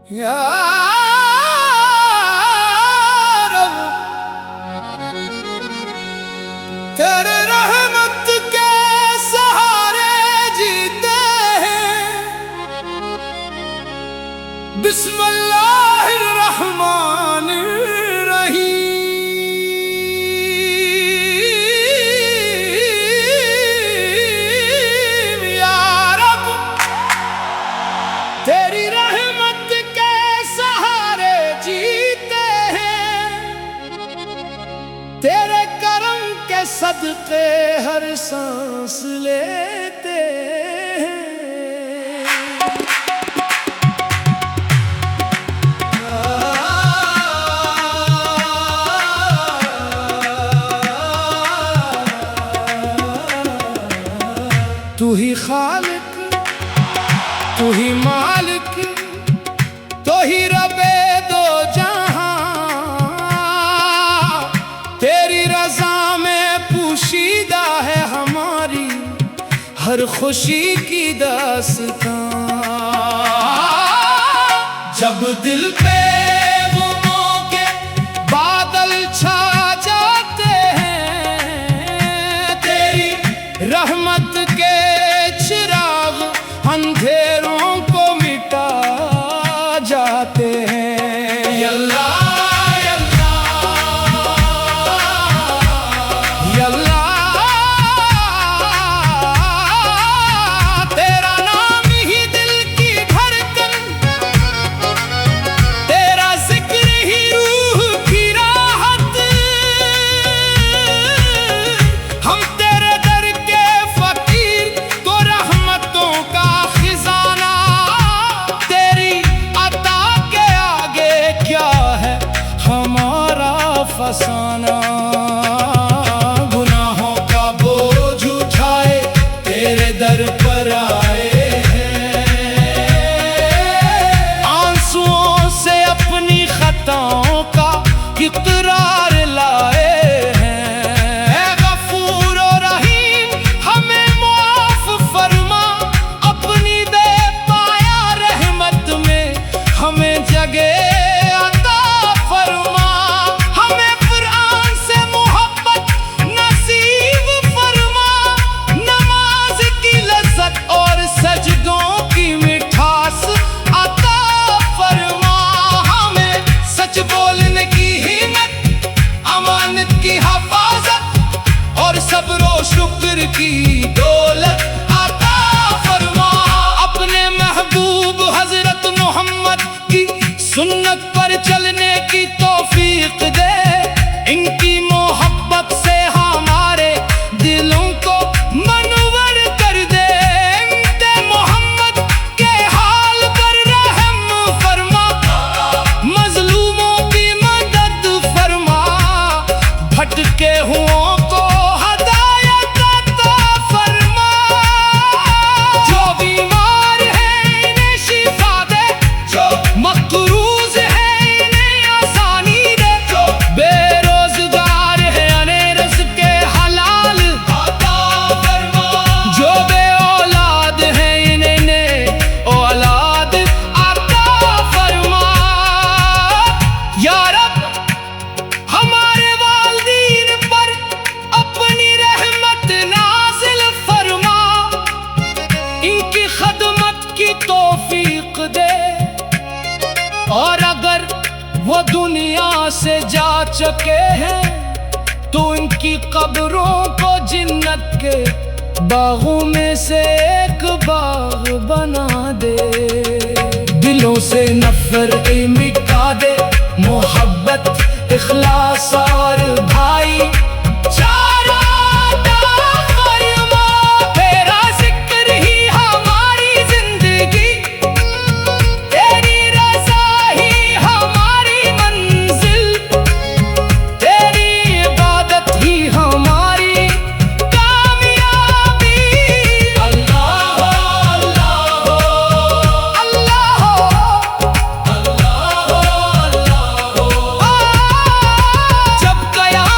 या रब तेरे रहमत के सहारे जीते हैं। बिस्मिल्लाहिर्रहमानिर्रहीम। या रब तेरी रहमत के सहारे जीते हैं। तेरे करम के सदके हर सांस लेते हैं। तू ही खालिक, तू ही मालिक, तो ही रबे दो जहां। तेरी रजा में पोशीदा है हमारी हर खुशी की दास्तां। जब दिल पे गुमों के बादल छा जाते हैं, तेरी रहमत के चिराग अंधेरों को मिटा जाते हैं। या अल्लाह, या अल्लाह, या अल्लाह। तेरा नाम ही दिल की धड़कन, तेरा जिक्र ही रूह की राहत। हम तेरे दर के फकीर तो रहमतों का खजाना। तेरी अता के आगे क्या है हमारा फसाना। गुनाहों का बोझ उठाए तेरे दर पर आए हैं। आंसुओं से अपनी खताओं का इकरार लाए हैं। गफूर और रहीम हमें माफ फरमा, अपनी दे पाया रहमत में हमें जगह अता फरमा। हमें कुरान से मोहब्बत नसीब फरमा, नमाज की लज्जत और सजदों की मिठास अता फरमा। हमें सच बोलने की हिम्मत, अमानत की हिफाजत और सब्र और शुक्र की दौलत अता फरमा। अपने महबूब हजरत मोहम्मद की सुन्नत पर चलने की तौफीक दे। इनकी मोहब्बत से हमारे दिलों को मनवर कर दे। इम्ते मोहम्मद के हाल पर रहम फरमा, मजलूमों की मदद फरमा। भटके हुओं को हदायत अता फरमा। जो बीमार है इन्हें शिफा दे, जो मकरूज है इन्हें आसानी दे, जो बेरोजगार है उन्हें रिज़्क़े हलाल अता फरमा। जो बे औलाद है इन्हें औलाद अता फरमा। या रब हमारे वालिदीन पर अपनी रहमत नाज़िल फरमा। इनकी खदमत की तौफीक दे, और अगर वो दुनिया से जा चुके हैं तो इनकी कब्रों को जन्नत के बागों में से एक बाग बना दे। दिलों से नफरत मिटा दे, मोहब्बत इखलास और भाई चारा अता फरमा। तेरा जिक्र ही हमारी जिंदगी, तेरी रज़ा ही हमारी मंजिल, तेरी इबादत ही हमारी कामयाबी। अल्लाह अल्लाह अल्लाह अल्लाह अल्लाह। जब कयामत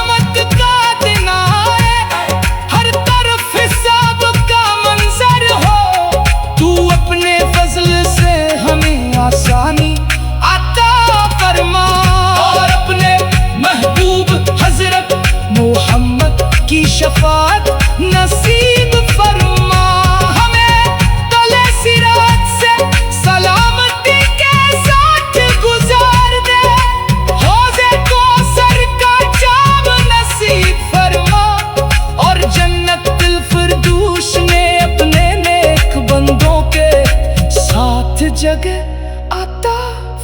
जगह आता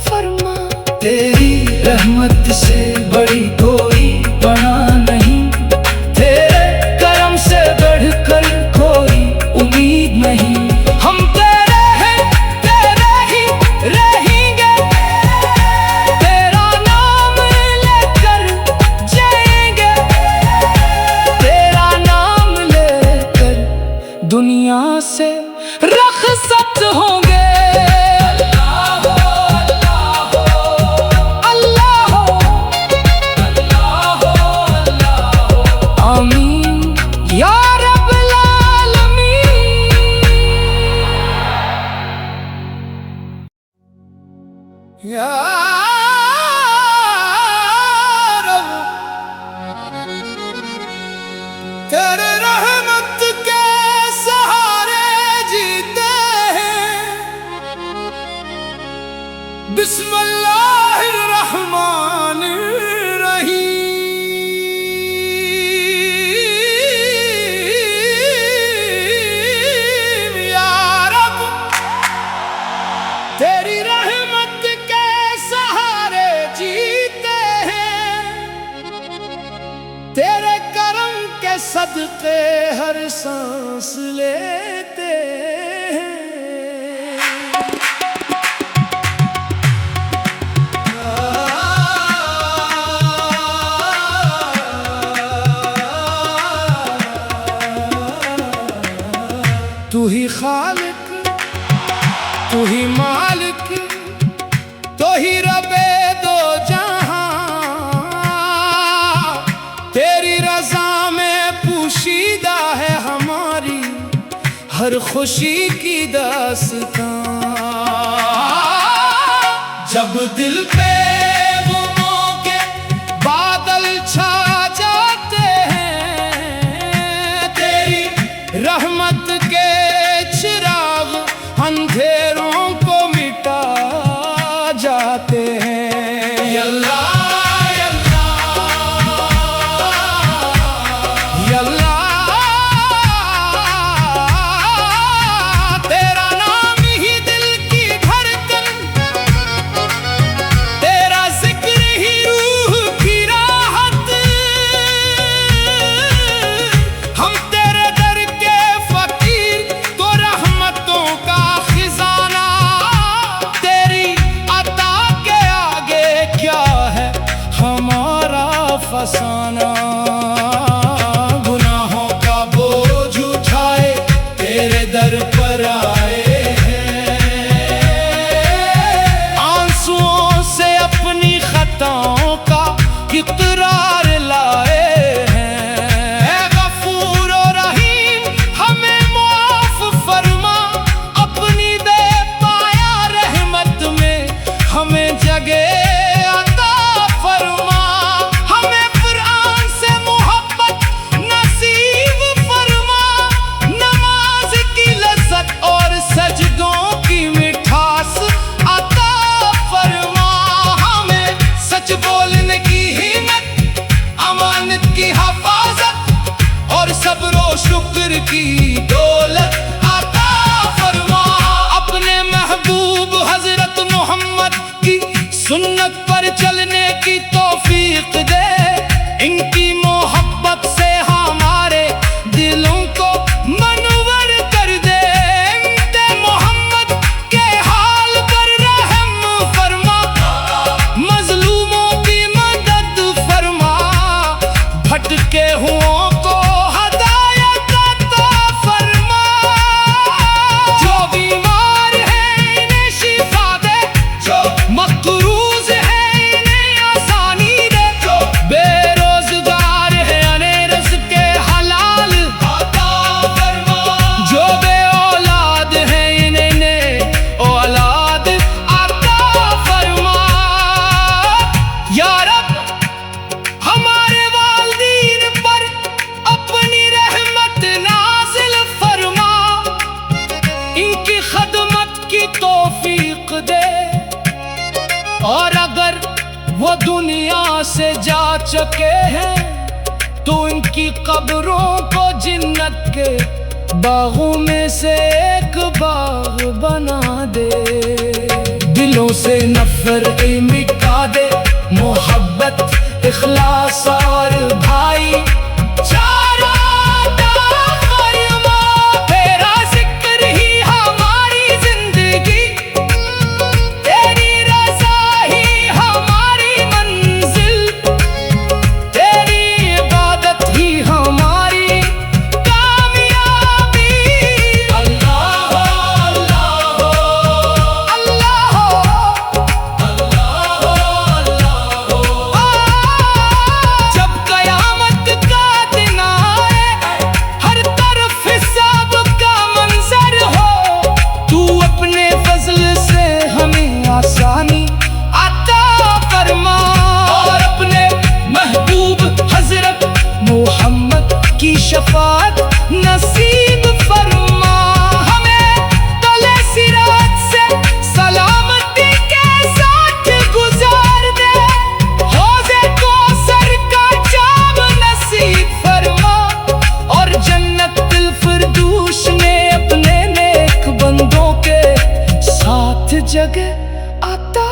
फरमा। तेरी रहमत से बड़ी कोई बना नहीं, तेरे करम से बढ़कर कोई उम्मीद नहीं। हम तेरे हैं, तेरे ही रहेंगे, तेरा नाम लेकर जाएंगे, तेरा नाम लेकर दुनिया से रखसत होंगे। तेरे रहमत के सहारे जीते हैं, बिस्मिल्लाहिर्रहमानिर्रहीम। या रब, तेरी रहमत के सहारे जीते हैं, तेरे करम के सदके हर सांस लेते हैं। तू ही खालिक, तू ही मालिक, तो ही रबे दो जहां। तेरी रजा में पोशीदा है हमारी हर खुशी की दास्तां। जब दिल पे गुमों के बादल छा जाते हैं, तेरी रहमत के चिराग अंधेरों को मिटा जाते हैं। या अल्लाह, या अल्लाह, या अल्लाह, तेरा नाम ही दिल की धड़कन, तेरा जिक्र ही रूह की राहत। हम तेरे दर के फकीर, तो रहमतों का खजाना। तेरी अता के आगे क्या है हमारा फसाना। गुनाहों का बोझ उठाए तेरे दर पर आए हैं, आंसुओं से अपनी खताओं का इकरार लाए हैं। ऐ गफूर और रहीम, हमें माफ फरमा, अपनी बेपाया रहमत में हमें जगह अता फरमा। हमें कुरान से मोहब्बत नसीब फरमा, नमाज की लज्जत और सजदों की मिठास अता फरमा। हमें सच बोलने की हिम्मत, अमानत की हिफाजत और सब्र और शुक्र की दौलत अता फरमा। अपने महबूब हजरत मोहम्मद की सुन्नत पर चलने की तौफीक दे, इनकी मोहब्बत से हमारे दिलों को मनवर कर दे। इम्ते मोहम्मद के हाल पर रहम फरमा, मजलूमों की मदद फरमा, भटके हुओं को हदायत अता फरमा। जो बीमार है इन्हें शिफा दे, जो मकरूज है इन्हें आसानी दे, जो बेरोजगार है उन्हें रिज़्क़ हलाल अता फरमा, जो बे औलाद है इन्हें औलाद अता फरमा। या रब, हमारे वालिदीन पर अपनी रहमत नाज़िल फरमा, इनकी खदमत की तौफीक दे। और अगर वो दुनिया से जा चुके हैं, तो इनकी कब्रों को जन्नत के बागों में से एक बाग बना दे, दिलों से नफरत मिटा दे, मोहब्बत इखलास और भाई चारा फरमा। तेरा जिक्र ही हमारी जिंदगी, तेरी रज़ा ही हमारी मंजिल, तेरी इबादत ही हमारी कामयाबी। अल्लाह अल्लाह अल्लाह जब कयामत का दिन आए, हर तरफ हिसाब का मंजर हो, तू अपने फजल से हमें आसानी अता फरमा, और अपने महबूब हजरत मोहम्मद की शफाअत नसीब फरमा। हमें तले सिरात से सलामती के साथ गुजार दे, हौज़े कौसर का जाम नसीब फरमा, और जन्नतुल फिरदौस में अपने नेक बंदों के साथ जगह अता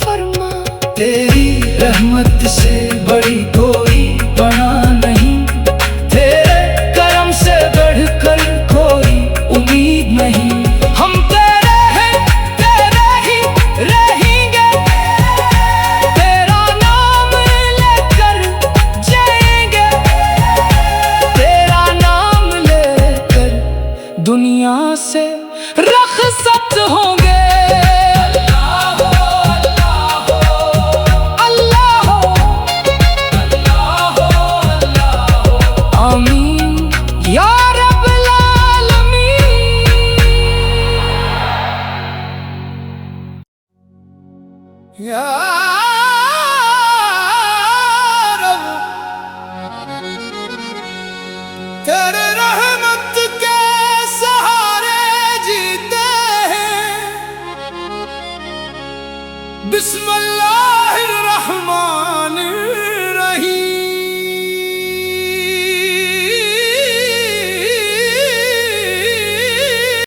फरमा। तेरी रहमत से बड़ी कोई बना नहीं, तेरे करम से बढ़कर कोई उम्मीद नहीं। हम तेरे हैं, तेरे ही रहेंगे, तेरा नाम लेकर जाएंगे, तेरा नाम लेकर दुनिया से रख़्सत होंगे। आमीन या रब्बल आलमीन। या रब, तेरे रहमत के सहारे जीते हैं, बिस्मिल्लाह